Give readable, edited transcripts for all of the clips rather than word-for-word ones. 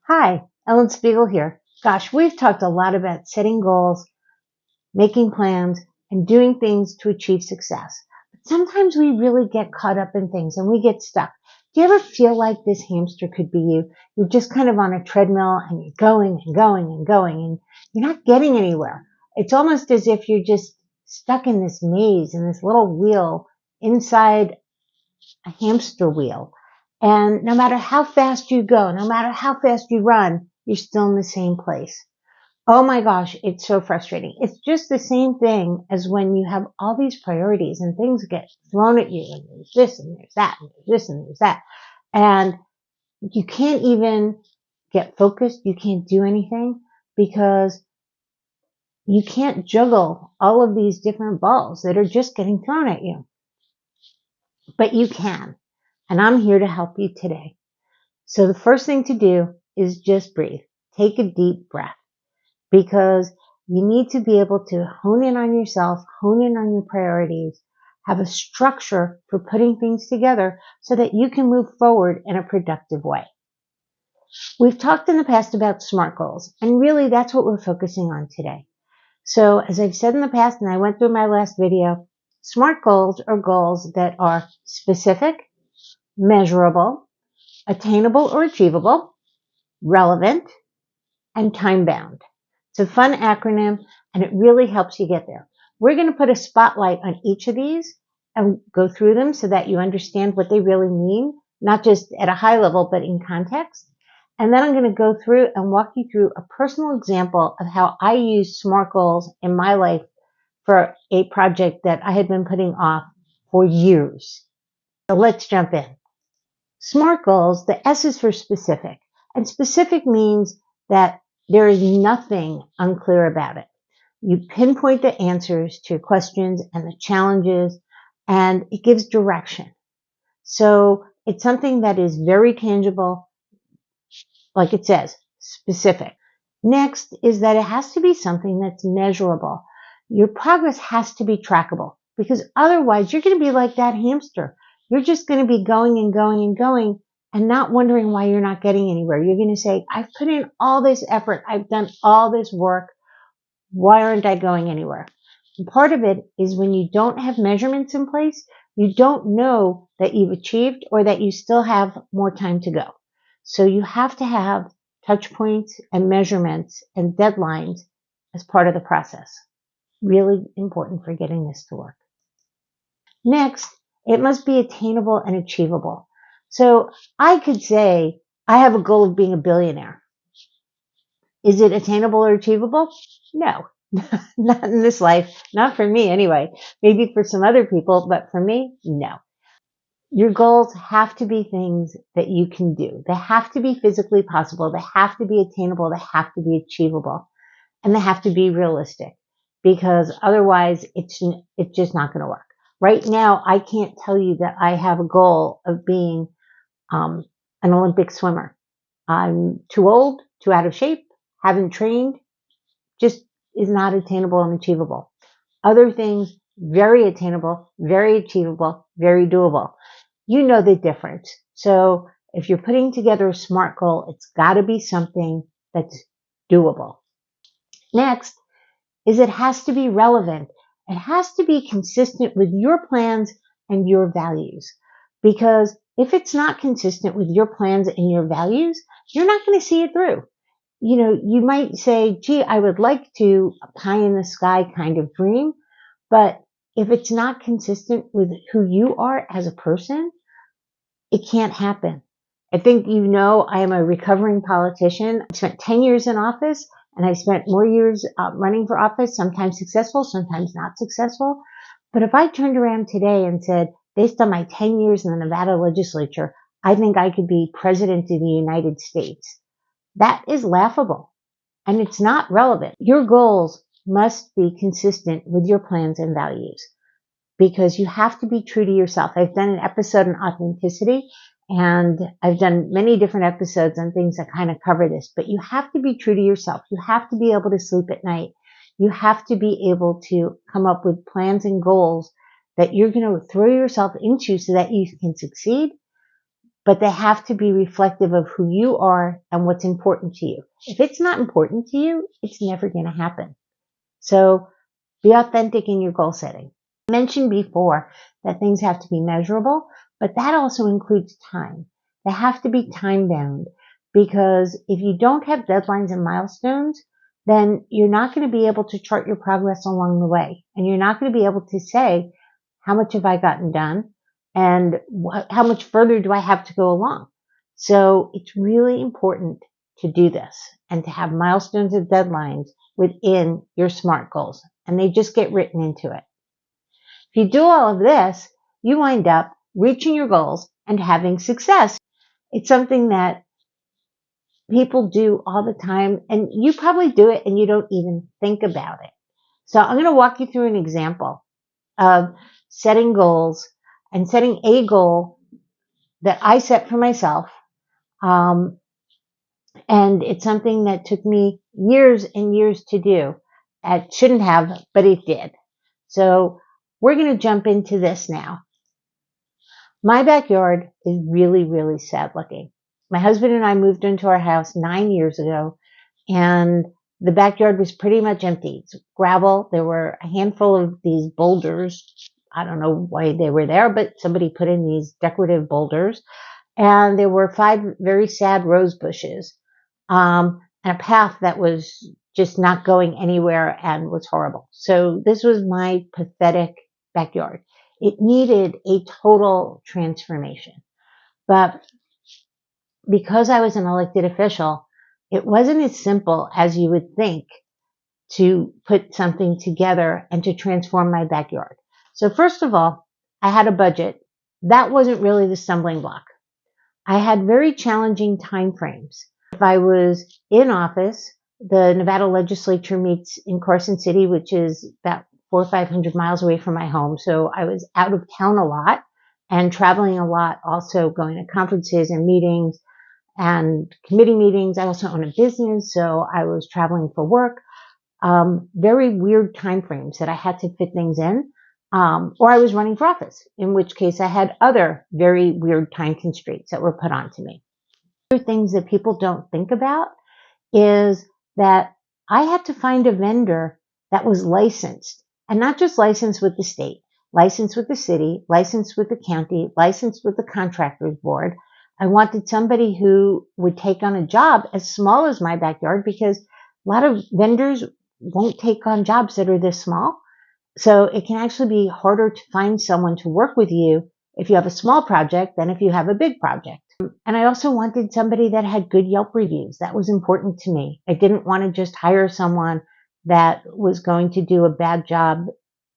Hi, Ellen Spiegel here. Gosh, we've talked a lot about setting goals, making plans, and doing things to achieve success. But sometimes we really get caught up in things and we get stuck. Do you ever feel like this hamster could be you? You're just kind of on a treadmill and you're going and going and going and you're not getting anywhere. It's almost as if you're just stuck in this maze, in this little wheel inside a hamster wheel. And no matter how fast you go, no matter how fast you run, you're still in the same place. Oh my gosh, it's so frustrating. It's just the same thing as when you have all these priorities and things get thrown at you and there's this and there's that and there's this and there's that. And you can't even get focused. You can't do anything because you can't juggle all of these different balls that are just getting thrown at you. But you can. And I'm here to help you today. So the first thing to do is just breathe. Take a deep breath because you need to be able to hone in on yourself, hone in on your priorities, have a structure for putting things together so that you can move forward in a productive way. We've talked in the past about SMART goals, and really that's what we're focusing on today. So as I've said in the past, and I went through my last video, SMART goals are goals that are specific, measurable, attainable or achievable, relevant, and time-bound. It's a fun acronym, and it really helps you get there. We're going to put a spotlight on each of these and go through them so that you understand what they really mean, not just at a high level, but in context. And then I'm going to go through and walk you through a personal example of how I use SMART goals in my life for a project that I had been putting off for years. So let's jump in. SMART goals, the S is for specific. And specific means that there is nothing unclear about it. You pinpoint the answers to your questions and the challenges, and it gives direction. So it's something that is very tangible, like it says, specific. Next is that it has to be something that's measurable. Your progress has to be trackable because otherwise you're going to be like that hamster. You're just going to be going and going and going and not wondering why you're not getting anywhere. You're going to say, I've put in all this effort. I've done all this work. Why aren't I going anywhere? And part of it is when you don't have measurements in place, you don't know that you've achieved or that you still have more time to go. So you have to have touch points and measurements and deadlines as part of the process. Really important for getting this to work. Next, it must be attainable and achievable. So I could say, I have a goal of being a billionaire. Is it attainable or achievable? No, not in this life. Not for me anyway. Maybe for some other people, but for me, no. Your goals have to be things that you can do. They have to be physically possible. They have to be attainable. They have to be achievable. And they have to be realistic because otherwise it's just not going to work. Right now, I can't tell you that I have a goal of being an Olympic swimmer. I'm too old, too out of shape, haven't trained, just is not attainable and achievable. Other things, very attainable, very achievable, very doable. You know the difference. So if you're putting together a SMART goal, it's got to be something that's doable. Next is it has to be relevant. It has to be consistent with your plans and your values. Because if it's not consistent with your plans and your values, you're not going to see it through. You know, you might say, gee, I would like to a pie in the sky kind of dream. But if it's not consistent with who you are as a person, it can't happen. I think you know I am a recovering politician. I spent 10 years in office, and I've spent more years running for office, sometimes successful, sometimes not successful. But if I turned around today and said, based on my 10 years in the Nevada legislature, I think I could be president of the United States, that is laughable, and it's not relevant. Your goals must be consistent with your plans and values because you have to be true to yourself. I've done an episode on authenticity, and I've done many different episodes on things that kind of cover this, but you have to be true to yourself. You have to be able to sleep at night. You have to be able to come up with plans and goals that you're going to throw yourself into so that you can succeed. but they have to be reflective of who you are and what's important to you. If it's not important to you, it's never going to happen. So be authentic in your goal setting. I mentioned before that things have to be measurable, but that also includes time. They have to be time bound, because if you don't have deadlines and milestones, then you're not going to be able to chart your progress along the way. And you're not going to be able to say, how much have I gotten done? And how much further do I have to go along? So it's really important to do this and to have milestones and deadlines within your SMART goals. And they just get written into it. If you do all of this, you wind up reaching your goals and having success. It's something that people do all the time, and you probably do it and you don't even think about it. So I'm going to walk you through an example of setting goals and setting a goal that I set for myself. And it's something that took me years and years to do. It shouldn't have, but it did. So we're going to jump into this now. My backyard is really, really sad looking. My husband and I moved into our house 9 years ago, and the backyard was pretty much empty. It's gravel. There were a handful of these boulders. I don't know why they were there, but somebody put in these decorative boulders. And there were 5 very sad rose bushes, and a path that was just not going anywhere and was horrible. So this was my pathetic backyard. It needed a total transformation. But because I was an elected official, it wasn't as simple as you would think to put something together and to transform my backyard. So first of all, I had a budget. That wasn't really the stumbling block. I had very challenging time frames. If I was in office, the Nevada legislature meets in Carson City, which is about 400 or 500 miles away from my home. So I was out of town a lot and traveling a lot, also going to conferences and meetings and committee meetings. I also own a business, so I was traveling for work. Very weird time frames that I had to fit things in. Or I was running for office, in which case I had other very weird time constraints that were put onto me. Other things that people don't think about is that I had to find a vendor that was licensed, and not just licensed with the state, licensed with the city, licensed with the county, licensed with the contractors board. I wanted somebody who would take on a job as small as my backyard, because a lot of vendors won't take on jobs that are this small. So it can actually be harder to find someone to work with you if you have a small project than if you have a big project. And I also wanted somebody that had good Yelp reviews. That was important to me. I didn't want to just hire someone that was going to do a bad job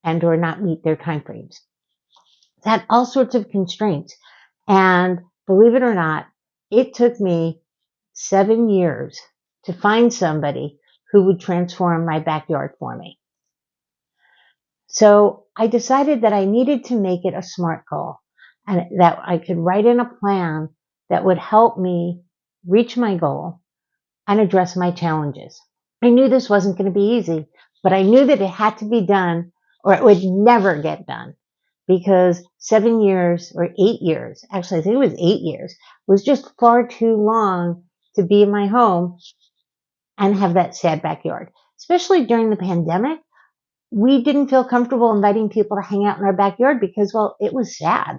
and or not meet their timeframes. It had all sorts of constraints. And believe it or not, it took me 7 years to find somebody who would transform my backyard for me. So I decided that I needed to make it a SMART goal, and that I could write in a plan that would help me reach my goal and address my challenges. I knew this wasn't going to be easy, but I knew that it had to be done or it would never get done, because 7 years or 8 years, actually I think it was 8 years, was just far too long to be in my home and have that sad backyard. Especially during the pandemic, we didn't feel comfortable inviting people to hang out in our backyard because, well, it was sad.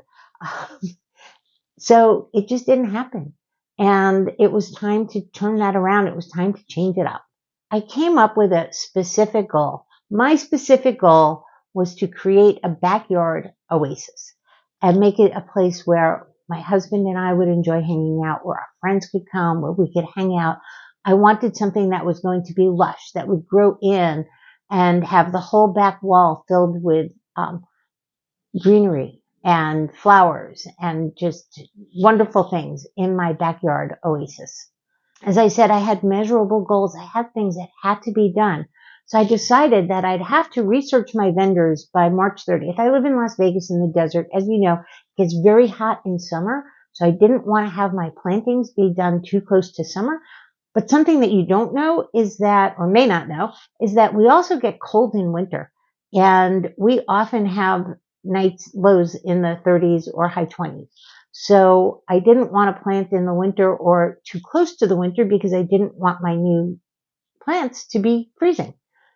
So it just didn't happen. And it was time to turn that around. It was time to change it up. I came up with a specific goal. My specific goal was to create a backyard oasis and make it a place where my husband and I would enjoy hanging out, where our friends could come, where we could hang out. I wanted something that was going to be lush, that would grow in and have the whole back wall filled with greenery and flowers and just wonderful things in my backyard oasis. As I said, I had measurable goals. I had things that had to be done. So I decided that I'd have to research my vendors by March 30th. I live in Las Vegas in the desert. As you know, it gets very hot in summer. So I didn't want to have my plantings be done too close to summer. But something that you don't know is that, or may not know, is that we also get cold in winter. And we often have nights lows in the 30s or high 20s. So I didn't want to plant in the winter or too close to the winter because I didn't want my new plants to be freezing.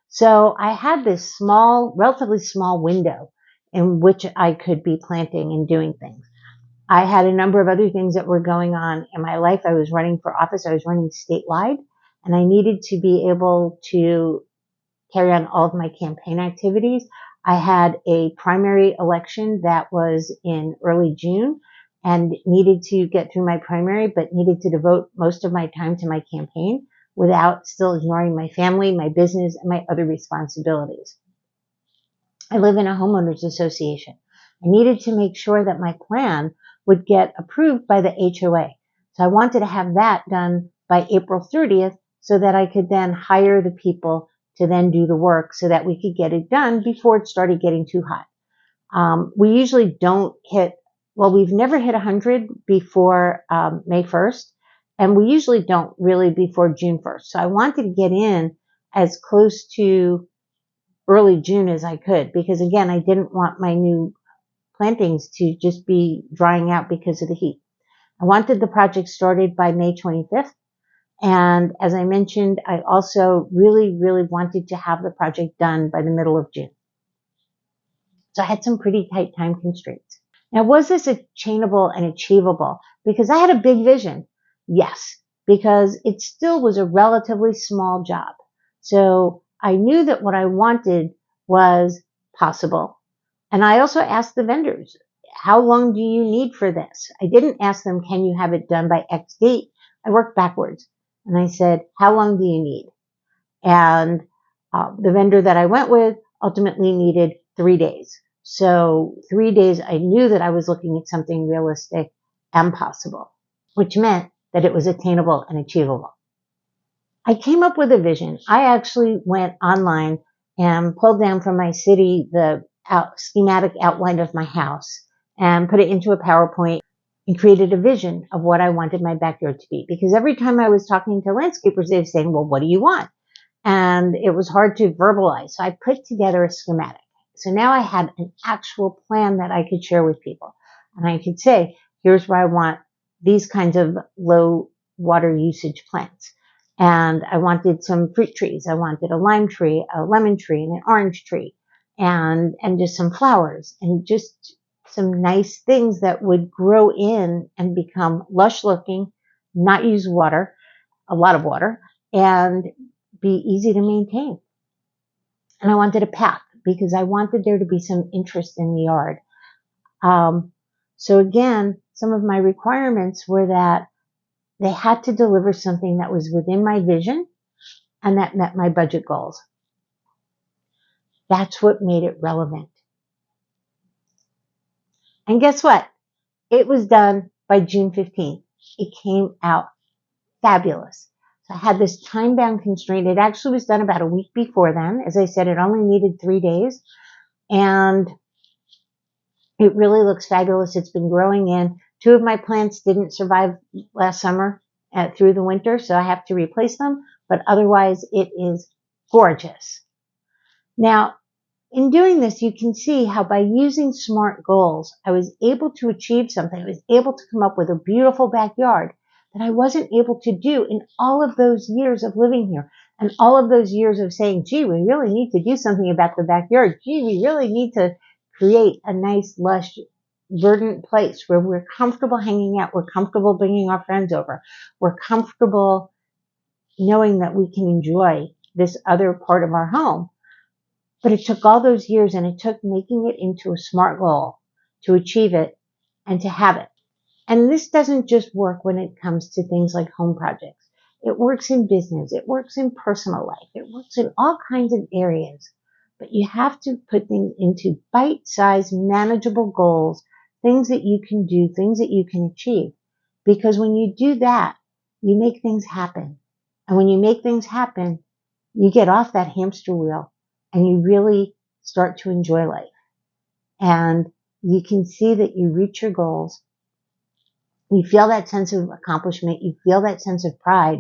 So I had this small, relatively small window in which I could be planting and doing things. I had a number of other things that were going on in my life. I was running for office. I was running statewide, and I needed to be able to carry on all of my campaign activities. I had a primary election that was in early June and needed to get through my primary, but needed to devote most of my time to my campaign without still ignoring my family, my business, and my other responsibilities. I live in a homeowners association. I needed to make sure that my plan would get approved by the HOA. So I wanted to have that done by April 30th so that I could then hire the people to then do the work so that we could get it done before it started getting too hot. We usually don't hit, well, we've never hit 100 before May 1st, and we usually don't really before June 1st. So I wanted to get in as close to early June as I could, because again, I didn't want my new plantings to just be drying out because of the heat. I wanted the project started by May 25th. And as I mentioned, I also really, really wanted to have the project done by the middle of June. So I had some pretty tight time constraints. Now, was this attainable and achievable? Because I had a big vision. Yes, because it still was a relatively small job. So I knew that what I wanted was possible. And I also asked the vendors, how long do you need for this? I didn't ask them, can you have it done by X date? I worked backwards. And I said, how long do you need? And the vendor that I went with ultimately needed 3 days. So 3 days, I knew that I was looking at something realistic and possible, which meant that it was attainable and achievable. I came up with a vision. I actually went online and pulled down from my city the schematic outline of my house and put it into a PowerPoint and created a vision of what I wanted my backyard to be. Because every time I was talking to landscapers, they were saying, well, what do you want? And it was hard to verbalize. So I put together a schematic. So now I had an actual plan that I could share with people. And I could say, here's where I want these kinds of low water usage plants. And I wanted some fruit trees. I wanted a lime tree, a lemon tree, and an orange tree, and just some flowers, and just some nice things that would grow in and become lush looking, not use water, a lot of water, and be easy to maintain. And I wanted a path because I wanted there to be some interest in the yard. So again, some of my requirements were that they had to deliver something that was within my vision and that met my budget goals. That's what made it relevant. And guess what? It was done by June 15th. It came out fabulous. So I had this time-bound constraint. It actually was done about a week before then. As I said, it only needed 3 days. And it really looks fabulous. It's been growing in. 2 of my plants didn't survive last summer through the winter, so I have to replace them. But otherwise, it is gorgeous. Now, in doing this, you can see how by using SMART goals, I was able to achieve something. I was able to come up with a beautiful backyard that I wasn't able to do in all of those years of living here and all of those years of saying, gee, we really need to do something about the backyard. Gee, we really need to create a nice, lush, verdant place where we're comfortable hanging out. We're comfortable bringing our friends over. We're comfortable knowing that we can enjoy this other part of our home. But it took all those years, and it took making it into a SMART goal to achieve it and to have it. And this doesn't just work when it comes to things like home projects. It works in business. It works in personal life. It works in all kinds of areas. But you have to put things into bite-sized, manageable goals, things that you can do, things that you can achieve. Because when you do that, you make things happen. And when you make things happen, you get off that hamster wheel and you really start to enjoy life. And you can see that you reach your goals. You feel that sense of accomplishment. You feel that sense of pride.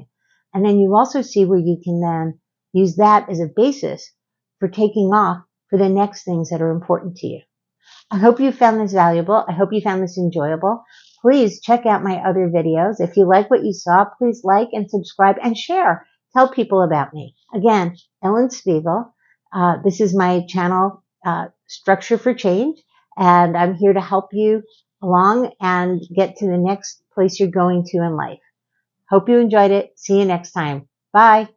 And then you also see where you can then use that as a basis for taking off for the next things that are important to you. I hope you found this valuable. I hope you found this enjoyable. please check out my other videos. If you like what you saw, please like and subscribe and share. Tell people about me. Again, Ellen Spiegel. This is my channel, Structure for Change, and I'm here to help you along and get to the next place you're going to in life. Hope you enjoyed it. See you next time. Bye.